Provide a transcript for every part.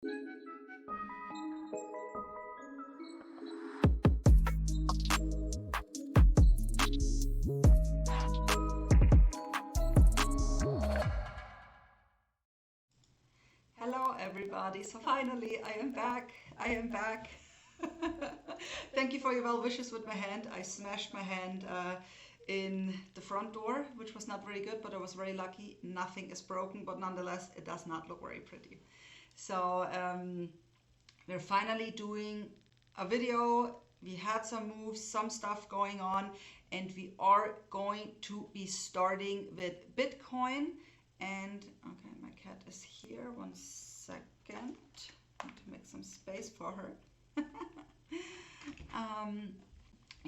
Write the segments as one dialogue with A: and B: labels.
A: Hello everybody, so finally I am back. Thank you for your well wishes with my hand. I smashed my hand in the front door, which was not very good, but I was very lucky. Nothing is broken, but nonetheless it does not look very pretty. So we're finally doing a video. We had some moves, some stuff going on, and we are going to be starting with Bitcoin. And okay, my cat is here. 1 second. I need to make some space for her. I'm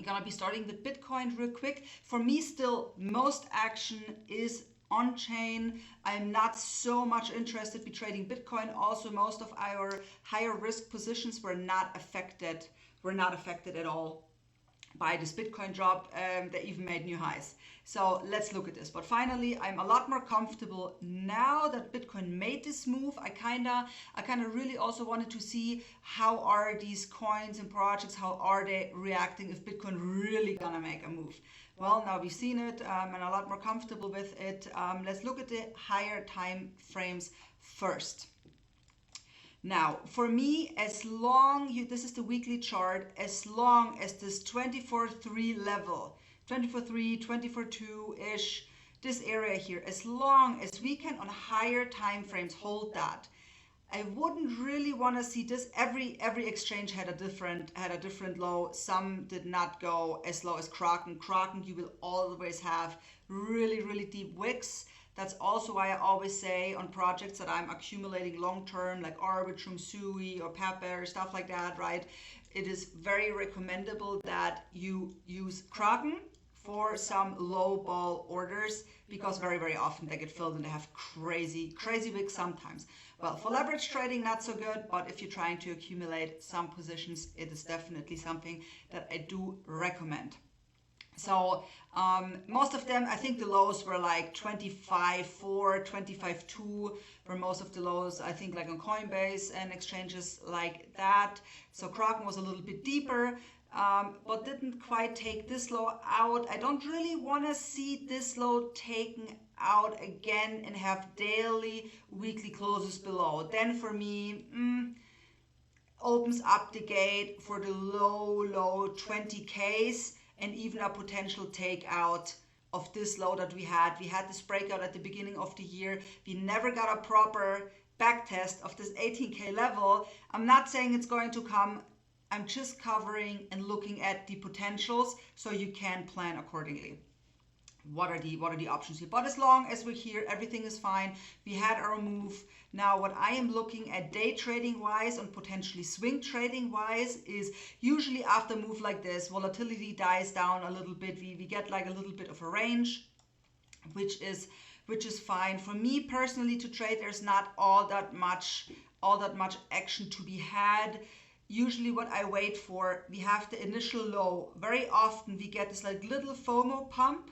A: gonna be starting with Bitcoin real quick. For me, still, most action is on chain. I'm not so much interested in trading Bitcoin. Also, most of our higher risk positions were not affected. At all by this Bitcoin drop. They even made new highs. So let's look at this. But finally, I'm a lot more comfortable now that Bitcoin made this move. I kinda really also wanted to see how are these coins and projects, how are they reacting if Bitcoin really gonna make a move. Well, now we've seen it and a lot more comfortable with it. Let's look at the higher time frames first. Now, for me, as long this is the weekly chart, as long as this 24.3 level, 24.3, 24.2-ish, this area here, as long as we can on higher time frames hold that, I wouldn't really want to see this. Every exchange had a different low. Some did not go as low as Kraken. Kraken, you will always have really deep wicks. That's also why I always say on projects that I'm accumulating long term, like Arbitrum, Sui, or Pepper, stuff like that, right? It is very recommendable that you use Kraken for some low ball orders, because very often they get filled and they have crazy wicks sometimes. Well, for leverage trading, not so good, but if you're trying to accumulate some positions, it is definitely something that I do recommend. So most of them, I think the lows were like 25.4, 25.2 for most of the lows, I think, like on Coinbase and exchanges like that. So Kraken was a little bit deeper, but didn't quite take this low out. I don't really want to see this low taken out again and have daily, weekly closes below. Then for me, opens up the gate for the low 20Ks. And even a potential takeout of this low that we had. We had this breakout at the beginning of the year. We never got a proper back test of this 18K level. I'm not saying it's going to come. I'm just covering and looking at the potentials so you can plan accordingly. What are the options here? But as long as we're here, everything is fine. We had our move. Now, what I am looking at day trading wise and potentially swing trading wise is usually after a move like this, volatility dies down a little bit. We get like a little bit of a range, which is fine. For me personally to trade, there's not all that much action to be had. Usually what I wait for, we have the initial low. Very often we get this like little FOMO pump,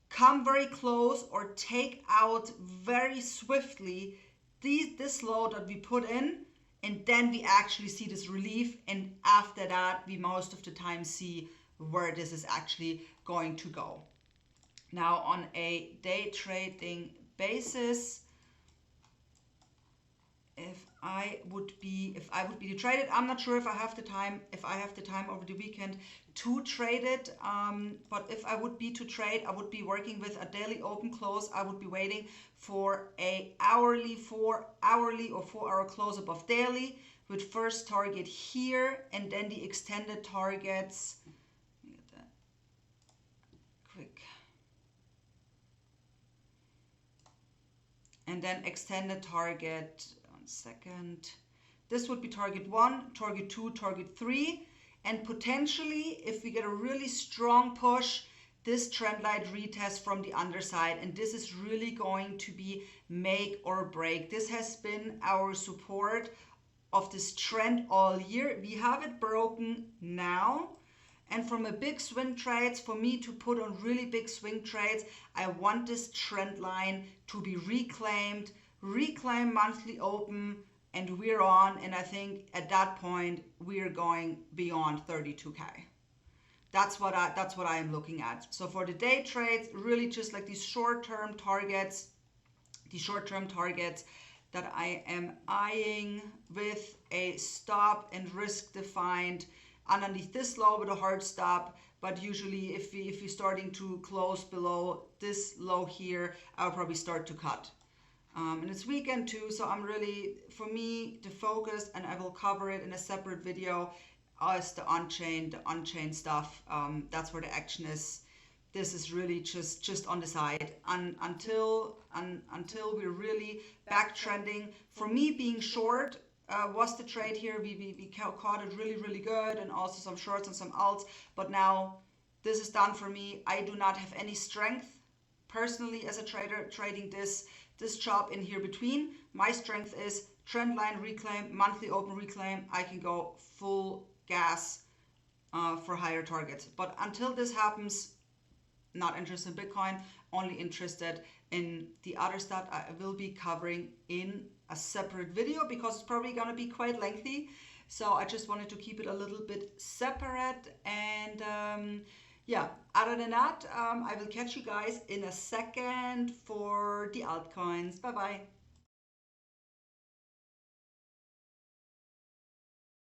A: come very close or take out very swiftly this low that we put in, and then we actually see this relief, and after that we most of the time see where this is actually going to go. Now on a day trading basis, if I would be to trade it, I'm not sure if I have the time over the weekend to trade it, but if I would be to trade, I would be working with a daily open close. I would be waiting for a hourly, 4-hourly or 4-hour close above daily, with first target here and then the extended targets. Let me get that quick. And then extended target, 1 second. This would be target 1, target 2, target 3. And potentially, if we get a really strong push, this trend line retest from the underside. And this is really going to be make or break. This has been our support of this trend all year. We have it broken now. And from a big swing trades, for me to put on really big swing trades, I want this trend line to be reclaimed, reclaim monthly open, and we're on, and I think at that point we're going beyond 32K. That's what I am looking at. So for the day trades, really just like these short-term targets, that I am eyeing with a stop and risk defined underneath this low with a hard stop. But usually if we're starting to close below this low here, I'll probably start to cut. And it's weekend too, so I'm really, for me, the focus, and I will cover it in a separate video, is the on-chain stuff. That's where the action is. This is really just on the side until we're really back trending. For me, being short was the trade here. We caught it really good, and also some shorts and some alts. But now this is done for me. I do not have any strength personally as a trader trading this chop in here between. My strength is trend line reclaim, monthly open reclaim. I can go full gas for higher targets. But until this happens, not interested in Bitcoin, only interested in the other stuff I will be covering in a separate video, because it's probably going to be quite lengthy. So I just wanted to keep it a little bit separate. And yeah, other than that, I will catch you guys in a second for the altcoins. Bye bye.